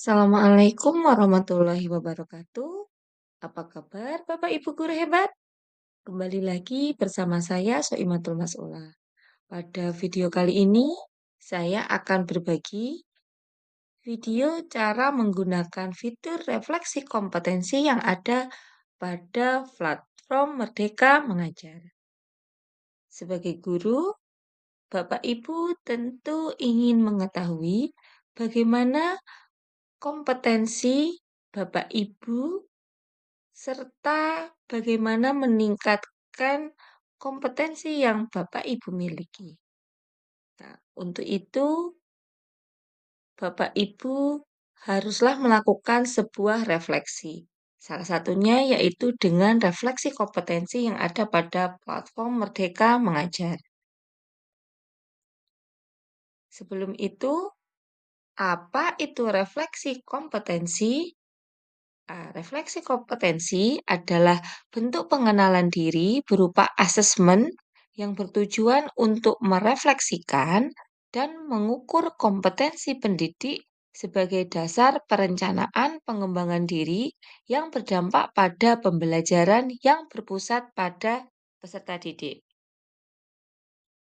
Assalamualaikum warahmatullahi wabarakatuh. Apa kabar Bapak Ibu guru hebat? Kembali lagi bersama saya Soimatul Mas'ula. Pada video kali ini, saya akan berbagi video cara menggunakan fitur refleksi kompetensi yang ada pada platform Merdeka Mengajar. Sebagai guru, Bapak Ibu tentu ingin mengetahui bagaimana kompetensi Bapak Ibu serta bagaimana meningkatkan kompetensi yang Bapak Ibu miliki. Nah, untuk itu Bapak Ibu haruslah melakukan sebuah refleksi. Salah satunya yaitu dengan refleksi kompetensi yang ada pada platform Merdeka Mengajar. Sebelum itu, apa itu refleksi kompetensi? Refleksi kompetensi adalah bentuk pengenalan diri berupa asesmen yang bertujuan untuk merefleksikan dan mengukur kompetensi pendidik sebagai dasar perencanaan pengembangan diri yang berdampak pada pembelajaran yang berpusat pada peserta didik.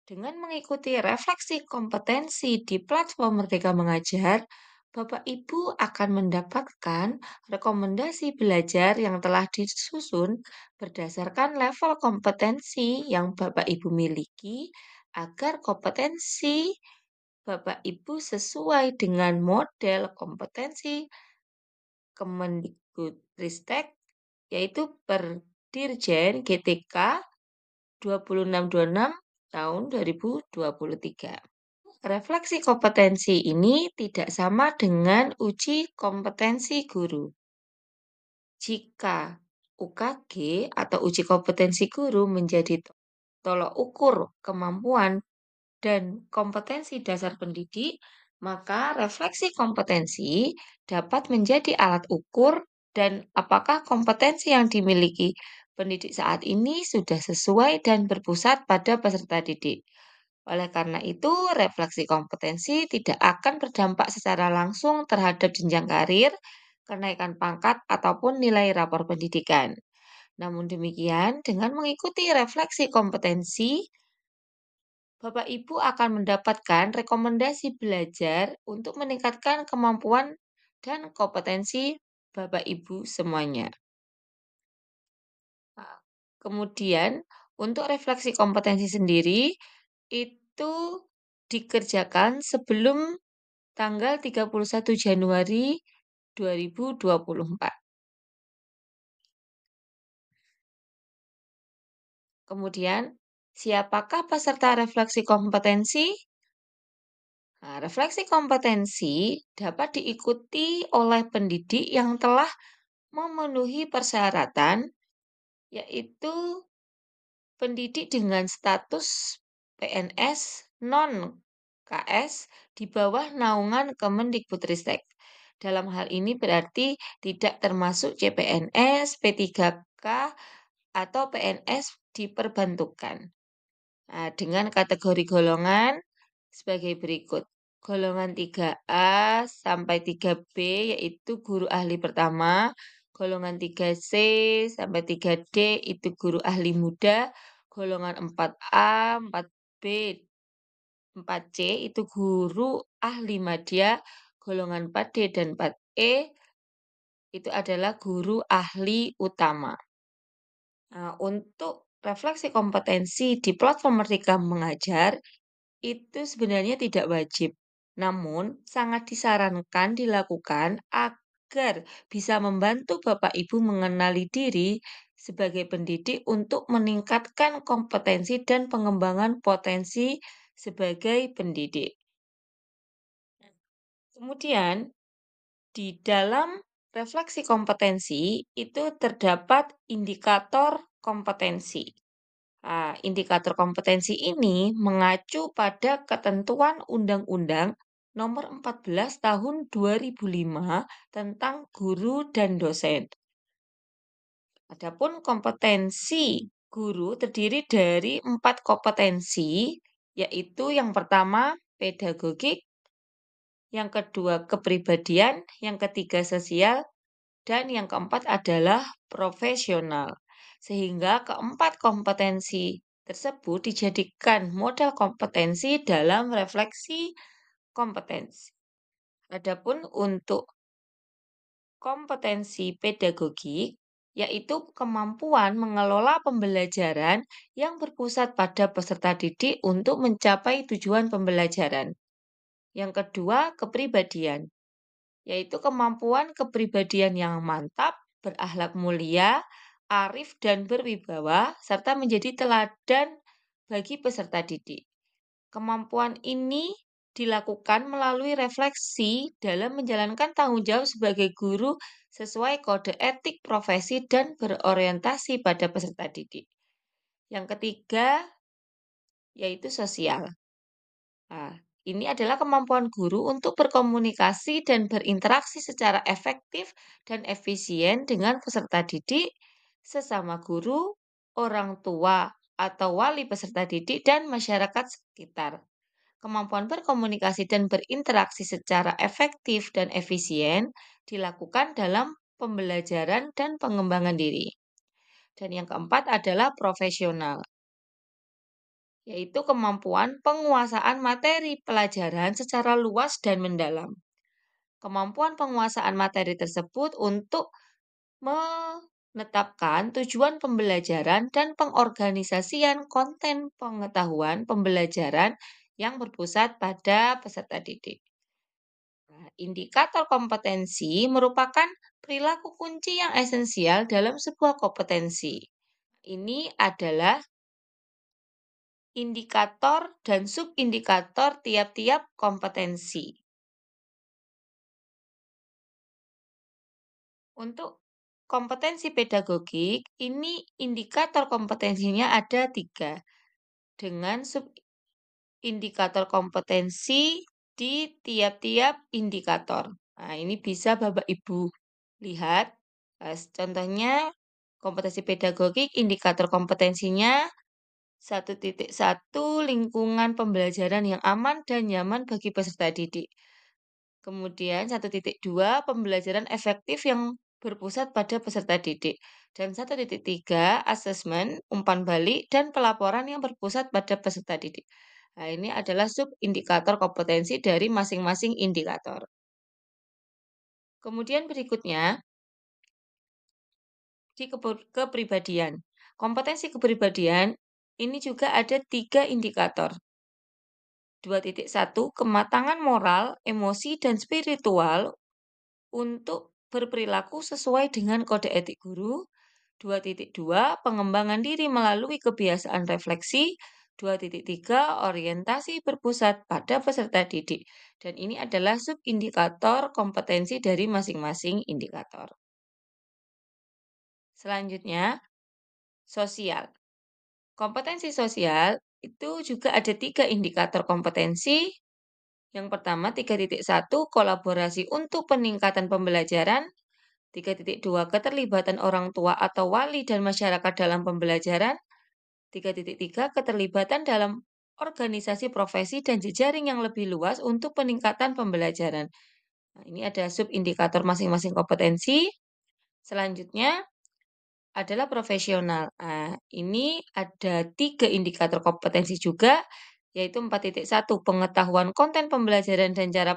Dengan mengikuti refleksi kompetensi di platform Merdeka Mengajar, Bapak Ibu akan mendapatkan rekomendasi belajar yang telah disusun berdasarkan level kompetensi yang Bapak Ibu miliki agar kompetensi Bapak Ibu sesuai dengan model kompetensi Kemendikbudristek yaitu per Dirjen GTK 2626 tahun 2023. Refleksi kompetensi ini tidak sama dengan uji kompetensi guru. Jika UKG atau uji kompetensi guru menjadi tolok ukur kemampuan dan kompetensi dasar pendidik, maka refleksi kompetensi dapat menjadi alat ukur dan apakah kompetensi yang dimiliki pendidik saat ini sudah sesuai dan berpusat pada peserta didik. Oleh karena itu, refleksi kompetensi tidak akan berdampak secara langsung terhadap jenjang karir, kenaikan pangkat, ataupun nilai rapor pendidikan. Namun demikian, dengan mengikuti refleksi kompetensi, Bapak Ibu akan mendapatkan rekomendasi belajar untuk meningkatkan kemampuan dan kompetensi Bapak Ibu semuanya. Nah, kemudian, untuk refleksi kompetensi sendiri, itu dikerjakan sebelum tanggal 31 Januari 2024. Kemudian, siapakah peserta refleksi kompetensi? Nah, refleksi kompetensi dapat diikuti oleh pendidik yang telah memenuhi persyaratan, yaitu pendidik dengan status PNS non-KS di bawah naungan Kemendikbudristek. Dalam hal ini berarti tidak termasuk CPNS, P3K, atau PNS diperbantukan. Nah, dengan kategori golongan sebagai berikut. Golongan 3A sampai 3B yaitu guru ahli pertama, golongan 3C sampai 3D itu guru ahli muda, golongan 4A, 4B, 4C itu guru ahli madya, golongan 4D dan 4E itu adalah guru ahli utama. Nah, untuk refleksi kompetensi di platform Merdeka Mengajar itu sebenarnya tidak wajib, namun sangat disarankan dilakukan agar bisa membantu Bapak Ibu mengenali diri sebagai pendidik untuk meningkatkan kompetensi dan pengembangan potensi sebagai pendidik. Kemudian, di dalam refleksi kompetensi itu terdapat indikator kompetensi. Indikator kompetensi ini mengacu pada ketentuan Undang-Undang Nomor 14 Tahun 2005 tentang guru dan dosen. Adapun kompetensi guru terdiri dari 4 kompetensi, yaitu yang pertama pedagogik, yang kedua kepribadian, yang ketiga sosial, dan yang keempat adalah profesional. Sehingga keempat kompetensi tersebut dijadikan model kompetensi dalam refleksi kompetensi. Adapun untuk kompetensi pedagogik, yaitu kemampuan mengelola pembelajaran yang berpusat pada peserta didik untuk mencapai tujuan pembelajaran. Yang kedua, kepribadian, yaitu kemampuan kepribadian yang mantap, berakhlak mulia, arif dan berwibawa, serta menjadi teladan bagi peserta didik. Kemampuan ini dilakukan melalui refleksi dalam menjalankan tanggung jawab sebagai guru sesuai kode etik profesi dan berorientasi pada peserta didik. Yang ketiga, yaitu sosial. Nah, ini adalah kemampuan guru untuk berkomunikasi dan berinteraksi secara efektif dan efisien dengan peserta didik, sesama guru, orang tua atau wali peserta didik, dan masyarakat sekitar. Kemampuan berkomunikasi dan berinteraksi secara efektif dan efisien dilakukan dalam pembelajaran dan pengembangan diri. Dan yang keempat adalah profesional, yaitu kemampuan penguasaan materi pelajaran secara luas dan mendalam. Kemampuan penguasaan materi tersebut untuk menetapkan tujuan pembelajaran dan pengorganisasian konten pengetahuan pembelajaran yang berpusat pada peserta didik. Nah, indikator kompetensi merupakan perilaku kunci yang esensial dalam sebuah kompetensi. Ini adalah indikator dan subindikator tiap-tiap kompetensi. Untuk kompetensi pedagogik, ini indikator kompetensinya ada 3, dengan subindikator kompetensi di tiap-tiap indikator. Nah, ini bisa Bapak Ibu lihat. Contohnya, kompetensi pedagogik, indikator kompetensinya 1.1 lingkungan pembelajaran yang aman dan nyaman bagi peserta didik. Kemudian 1.2 pembelajaran efektif yang berpusat pada peserta didik. Dan 1.3 asesmen, umpan balik, dan pelaporan yang berpusat pada peserta didik. Nah, ini adalah subindikator kompetensi dari masing-masing indikator. Kemudian berikutnya, di kepribadian. Kompetensi kepribadian ini juga ada 3 indikator. 2.1 kematangan moral, emosi, dan spiritual untuk berperilaku sesuai dengan kode etik guru. 2.2 pengembangan diri melalui kebiasaan refleksi. 2.3 orientasi berpusat pada peserta didik. Dan ini adalah subindikator kompetensi dari masing-masing indikator. Selanjutnya, sosial. Kompetensi sosial itu juga ada 3 indikator kompetensi. Yang pertama 3.1 kolaborasi untuk peningkatan pembelajaran. 3.2 keterlibatan orang tua atau wali dan masyarakat dalam pembelajaran. 3.3 keterlibatan dalam organisasi profesi dan jejaring yang lebih luas untuk peningkatan pembelajaran. Nah, ini ada subindikator masing-masing kompetensi. Selanjutnya adalah profesional. Nah, ini ada 3 indikator kompetensi juga, yaitu 4.1 pengetahuan konten pembelajaran dan cara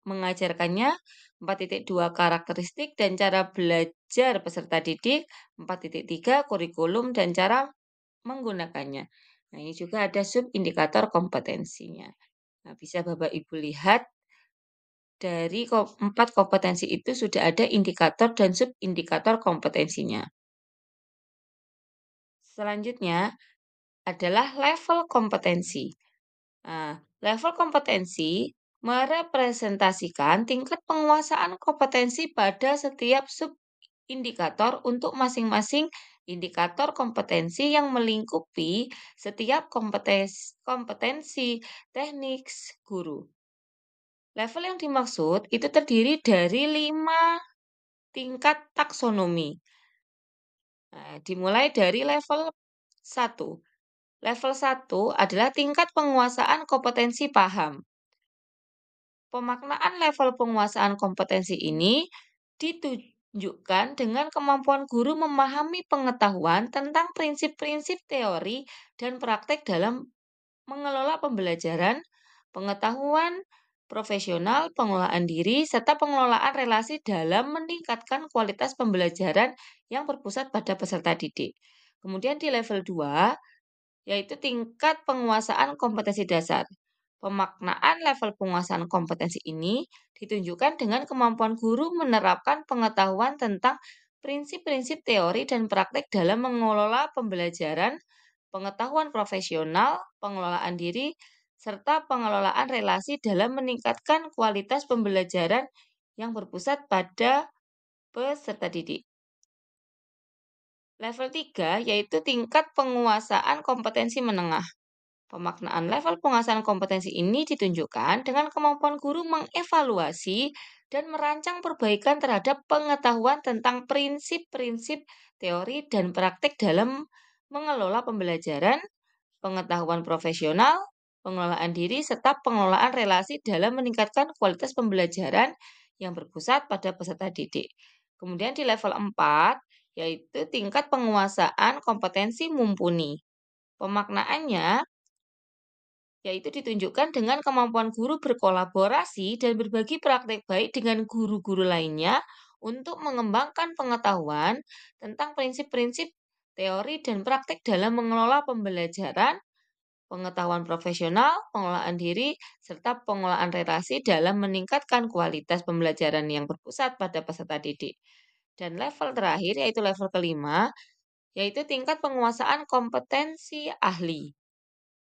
mengajarkannya, 4.2 karakteristik dan cara belajar peserta didik, 4.3 kurikulum dan cara menggunakannya. Nah, ini juga ada subindikator kompetensinya. Nah, bisa Bapak Ibu lihat dari 4 kompetensi itu sudah ada indikator dan subindikator kompetensinya. Selanjutnya adalah level kompetensi. Nah, level kompetensi merepresentasikan tingkat penguasaan kompetensi pada setiap subindikator untuk masing-masing indikator kompetensi yang melingkupi setiap kompetensi teknik guru. Level yang dimaksud itu terdiri dari 5 tingkat taksonomi. Nah, dimulai dari level 1. Level 1 adalah tingkat penguasaan kompetensi paham. Pemaknaan level penguasaan kompetensi ini ditunjukkan dengan kemampuan guru memahami pengetahuan tentang prinsip-prinsip teori dan praktek dalam mengelola pembelajaran, pengetahuan profesional, pengelolaan diri, serta pengelolaan relasi dalam meningkatkan kualitas pembelajaran yang berpusat pada peserta didik. Kemudian di level 2, yaitu tingkat penguasaan kompetensi dasar. Pemaknaan level penguasaan kompetensi ini ditunjukkan dengan kemampuan guru menerapkan pengetahuan tentang prinsip-prinsip teori dan praktek dalam mengelola pembelajaran, pengetahuan profesional, pengelolaan diri, serta pengelolaan relasi dalam meningkatkan kualitas pembelajaran yang berpusat pada peserta didik. Level 3 yaitu tingkat penguasaan kompetensi menengah. Pemaknaan level penguasaan kompetensi ini ditunjukkan dengan kemampuan guru mengevaluasi dan merancang perbaikan terhadap pengetahuan tentang prinsip-prinsip teori dan praktik dalam mengelola pembelajaran, pengetahuan profesional, pengelolaan diri, serta pengelolaan relasi dalam meningkatkan kualitas pembelajaran yang berpusat pada peserta didik. Kemudian di level 4, yaitu tingkat penguasaan kompetensi mumpuni. Pemaknaannya yaitu ditunjukkan dengan kemampuan guru berkolaborasi dan berbagi praktek baik dengan guru-guru lainnya untuk mengembangkan pengetahuan tentang prinsip-prinsip teori dan praktek dalam mengelola pembelajaran, pengetahuan profesional, pengelolaan diri, serta pengelolaan relasi dalam meningkatkan kualitas pembelajaran yang berpusat pada peserta didik. Dan level terakhir, yaitu level kelima, yaitu tingkat penguasaan kompetensi ahli.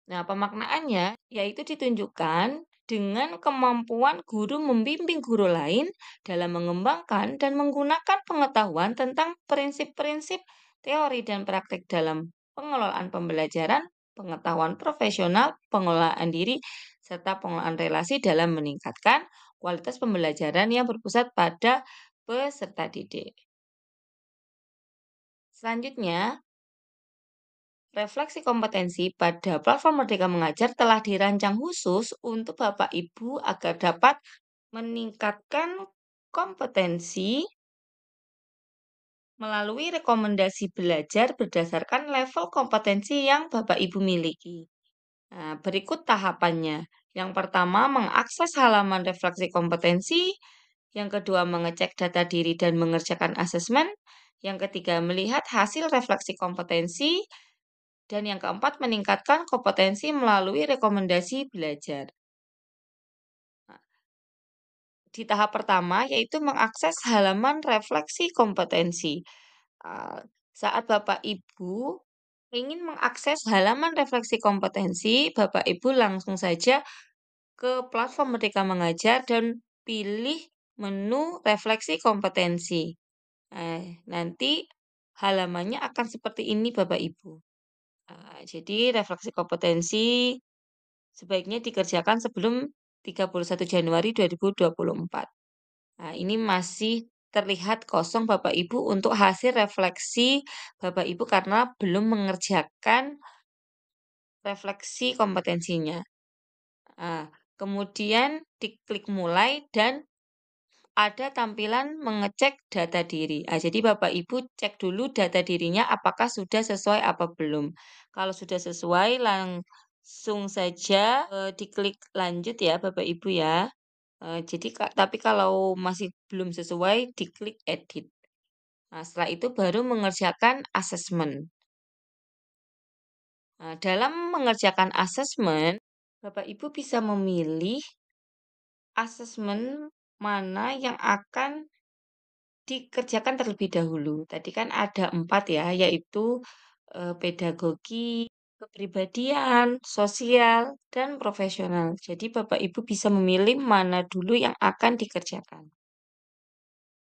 Nah, pemaknaannya yaitu ditunjukkan dengan kemampuan guru membimbing guru lain dalam mengembangkan dan menggunakan pengetahuan tentang prinsip-prinsip teori dan praktek dalam pengelolaan pembelajaran, pengetahuan profesional, pengelolaan diri, serta pengelolaan relasi dalam meningkatkan kualitas pembelajaran yang berpusat pada peserta didik. Selanjutnya, refleksi kompetensi pada platform Merdeka Mengajar telah dirancang khusus untuk Bapak Ibu agar dapat meningkatkan kompetensi melalui rekomendasi belajar berdasarkan level kompetensi yang Bapak Ibu miliki. Nah, berikut tahapannya. Yang pertama, mengakses halaman refleksi kompetensi. Yang kedua, mengecek data diri dan mengerjakan asesmen. Yang ketiga, melihat hasil refleksi kompetensi. Dan yang keempat, meningkatkan kompetensi melalui rekomendasi belajar. Nah, di tahap pertama, yaitu mengakses halaman refleksi kompetensi. Saat Bapak Ibu ingin mengakses halaman refleksi kompetensi, Bapak Ibu langsung saja ke platform Merdeka Mengajar dan pilih menu refleksi kompetensi. Nanti halamannya akan seperti ini Bapak Ibu. Jadi refleksi kompetensi sebaiknya dikerjakan sebelum 31 Januari 2024. Nah, ini masih terlihat kosong Bapak Ibu untuk hasil refleksi Bapak Ibu karena belum mengerjakan refleksi kompetensinya. Kemudian diklik mulai dan ada tampilan mengecek data diri. Jadi Bapak Ibu cek dulu data dirinya apakah sudah sesuai apa belum. Kalau sudah sesuai langsung saja diklik lanjut ya Bapak Ibu ya. Jadi tapi kalau masih belum sesuai diklik edit. Nah, setelah itu baru mengerjakan asesmen. Nah, dalam mengerjakan asesmen, Bapak Ibu bisa memilih asesmen mana yang akan dikerjakan terlebih dahulu. Tadi kan ada 4 ya, yaitu pedagogi, kepribadian, sosial, dan profesional. Jadi Bapak Ibu bisa memilih mana dulu yang akan dikerjakan.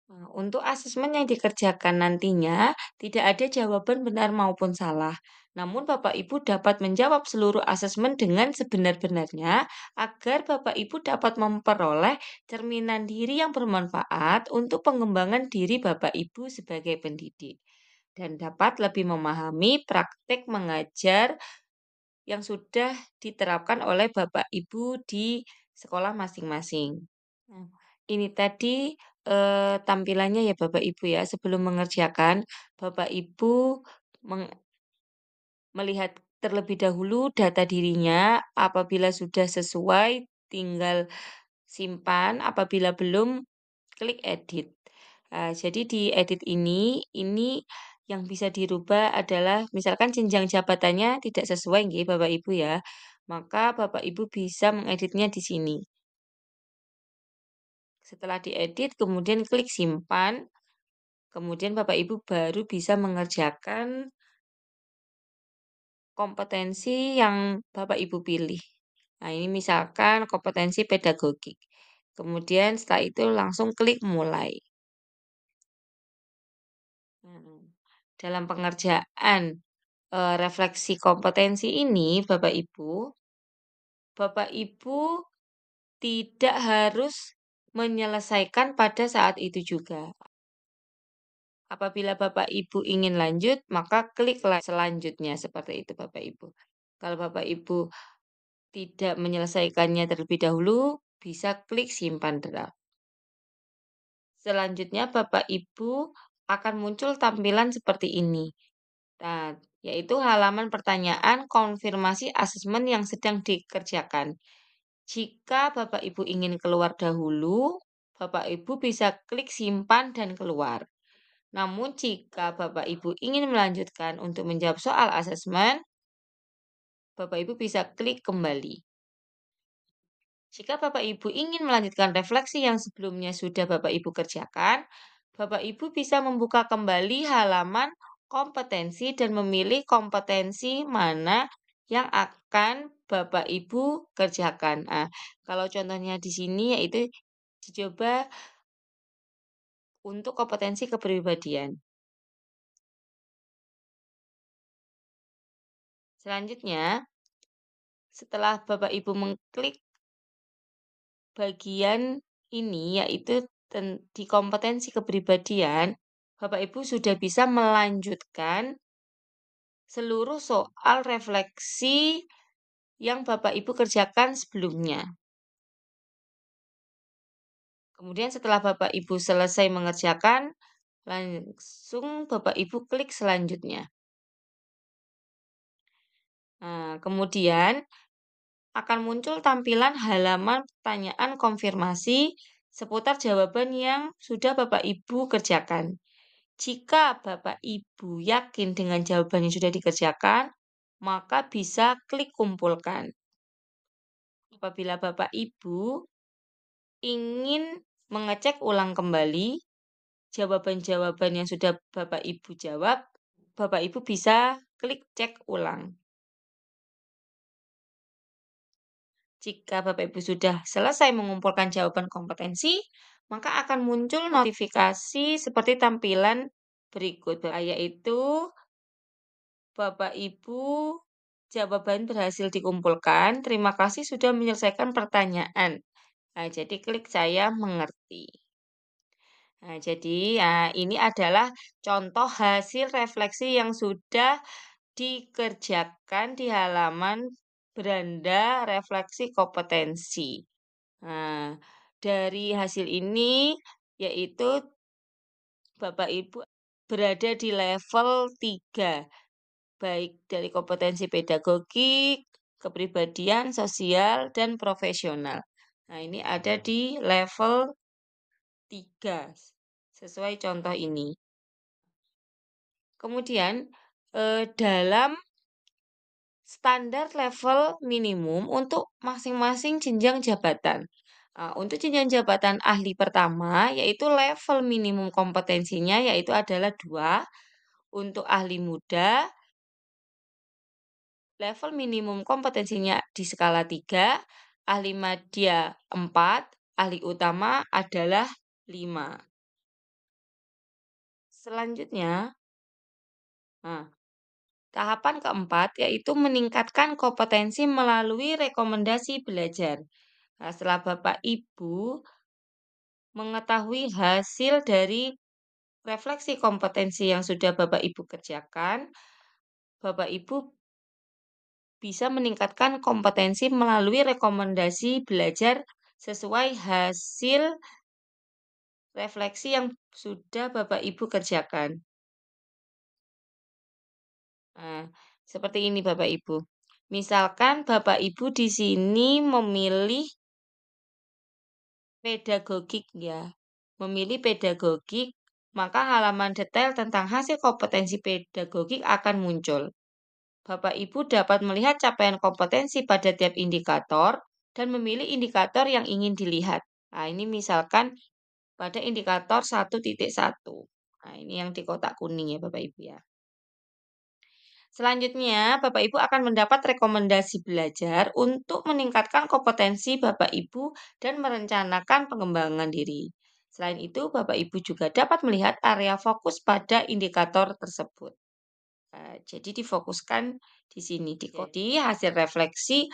Nah, untuk asesmen yang dikerjakan nantinya tidak ada jawaban benar maupun salah. Namun Bapak Ibu dapat menjawab seluruh asesmen dengan sebenar-benarnya agar Bapak Ibu dapat memperoleh cerminan diri yang bermanfaat untuk pengembangan diri Bapak Ibu sebagai pendidik dan dapat lebih memahami praktek mengajar yang sudah diterapkan oleh Bapak Ibu di sekolah masing-masing. Nah, ini tadi, tampilannya ya Bapak Ibu ya, sebelum mengerjakan, Bapak Ibu melihat terlebih dahulu data dirinya, apabila sudah sesuai tinggal simpan, apabila belum klik edit. Jadi di edit ini yang bisa dirubah adalah misalkan jenjang jabatannya tidak sesuai nggih Bapak Ibu ya, maka Bapak Ibu bisa mengeditnya di sini. Setelah diedit kemudian klik simpan, kemudian Bapak Ibu baru bisa mengerjakan kompetensi yang Bapak Ibu pilih. Nah, ini misalkan kompetensi pedagogik. Kemudian setelah itu langsung klik mulai. Mhm. Dalam pengerjaan, refleksi kompetensi ini Bapak Ibu tidak harus menyelesaikan pada saat itu juga. Apabila Bapak Ibu ingin lanjut, maka klik selanjutnya, seperti itu Bapak Ibu. Kalau Bapak Ibu tidak menyelesaikannya terlebih dahulu, bisa klik simpan draft. Selanjutnya Bapak Ibu akan muncul tampilan seperti ini. Nah, yaitu halaman pertanyaan konfirmasi asesmen yang sedang dikerjakan. Jika Bapak Ibu ingin keluar dahulu, Bapak Ibu bisa klik simpan dan keluar. Namun jika Bapak Ibu ingin melanjutkan untuk menjawab soal asesmen, Bapak Ibu bisa klik kembali. Jika Bapak Ibu ingin melanjutkan refleksi yang sebelumnya sudah Bapak Ibu kerjakan, Bapak Ibu bisa membuka kembali halaman kompetensi dan memilih kompetensi mana yang akan Bapak Ibu kerjakan. Kalau contohnya di sini yaitu dicoba untuk kompetensi kepribadian. Selanjutnya, setelah Bapak Ibu mengklik bagian ini, yaitu di kompetensi kepribadian, Bapak Ibu sudah bisa melanjutkan seluruh soal refleksi yang Bapak Ibu kerjakan sebelumnya. Kemudian setelah Bapak Ibu selesai mengerjakan, langsung Bapak Ibu klik selanjutnya. Nah, kemudian akan muncul tampilan halaman pertanyaan konfirmasi seputar jawaban yang sudah Bapak Ibu kerjakan. Jika Bapak Ibu yakin dengan jawaban yang sudah dikerjakan, maka bisa klik kumpulkan. Apabila Bapak Ibu ingin mengecek ulang kembali jawaban-jawaban yang sudah Bapak Ibu jawab, Bapak Ibu bisa klik cek ulang. Jika Bapak Ibu sudah selesai mengumpulkan jawaban kompetensi, maka akan muncul notifikasi seperti tampilan berikut, yaitu Bapak Ibu jawaban berhasil dikumpulkan. Terima kasih sudah menyelesaikan pertanyaan. Nah, jadi klik saya mengerti. Nah, jadi ini adalah contoh hasil refleksi yang sudah dikerjakan di halaman beranda refleksi kompetensi. Nah, dari hasil ini yaitu Bapak Ibu berada di level 3, baik dari kompetensi pedagogik, kepribadian, sosial, dan profesional. Nah, ini ada di level 3 sesuai contoh ini. Kemudian dalam standar level minimum untuk masing-masing jenjang jabatan. Untuk jenjang jabatan ahli pertama, yaitu level minimum kompetensinya yaitu adalah 2. Untuk ahli muda, level minimum kompetensinya di skala 3, ahli madya 4, ahli utama adalah 5. Selanjutnya, nah, tahapan keempat yaitu meningkatkan kompetensi melalui rekomendasi belajar. Nah, setelah Bapak Ibu mengetahui hasil dari refleksi kompetensi yang sudah Bapak Ibu kerjakan, Bapak Ibu bisa meningkatkan kompetensi melalui rekomendasi belajar sesuai hasil refleksi yang sudah Bapak Ibu kerjakan. Nah, seperti ini Bapak Ibu. Misalkan Bapak Ibu di sini memilih pedagogik ya. Memilih pedagogik, maka halaman detail tentang hasil kompetensi pedagogik akan muncul. Bapak Ibu dapat melihat capaian kompetensi pada tiap indikator dan memilih indikator yang ingin dilihat. Nah, ini misalkan pada indikator 1.1. Nah, ini yang di kotak kuning ya Bapak Ibu ya. Selanjutnya, Bapak Ibu akan mendapat rekomendasi belajar untuk meningkatkan kompetensi Bapak Ibu dan merencanakan pengembangan diri. Selain itu, Bapak Ibu juga dapat melihat area fokus pada indikator tersebut. Jadi difokuskan di sini. Jadi hasil refleksi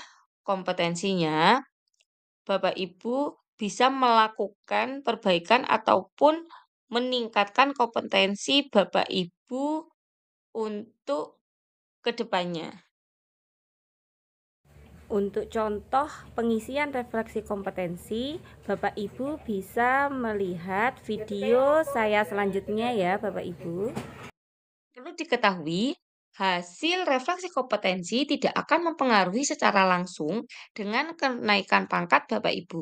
kompetensinya, Bapak Ibu bisa melakukan perbaikan ataupun meningkatkan kompetensi Bapak Ibu untuk kedepannya. Untuk contoh pengisian refleksi kompetensi, Bapak Ibu bisa melihat video saya selanjutnya ya Bapak Ibu. Perlu diketahui, hasil refleksi kompetensi tidak akan mempengaruhi secara langsung dengan kenaikan pangkat Bapak Ibu.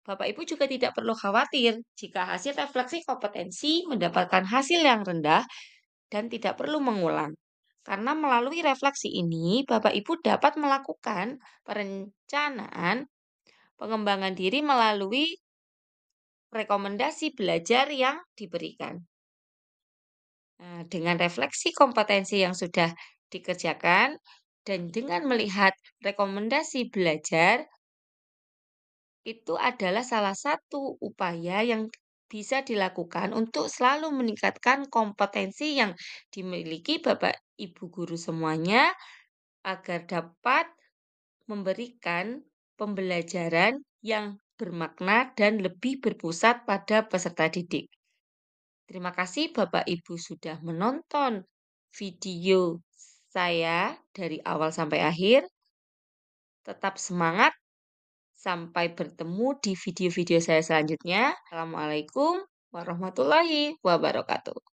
Bapak Ibu juga tidak perlu khawatir jika hasil refleksi kompetensi mendapatkan hasil yang rendah dan tidak perlu mengulang. Karena melalui refleksi ini, Bapak Ibu dapat melakukan perencanaan pengembangan diri melalui rekomendasi belajar yang diberikan. Nah, dengan refleksi kompetensi yang sudah dikerjakan dan dengan melihat rekomendasi belajar, itu adalah salah satu upaya yang bisa dilakukan untuk selalu meningkatkan kompetensi yang dimiliki Bapak Ibu guru semuanya agar dapat memberikan pembelajaran yang bermakna dan lebih berpusat pada peserta didik. Terima kasih Bapak Ibu sudah menonton video saya dari awal sampai akhir. Tetap semangat, sampai bertemu di video-video saya selanjutnya. Assalamualaikum warahmatullahi wabarakatuh.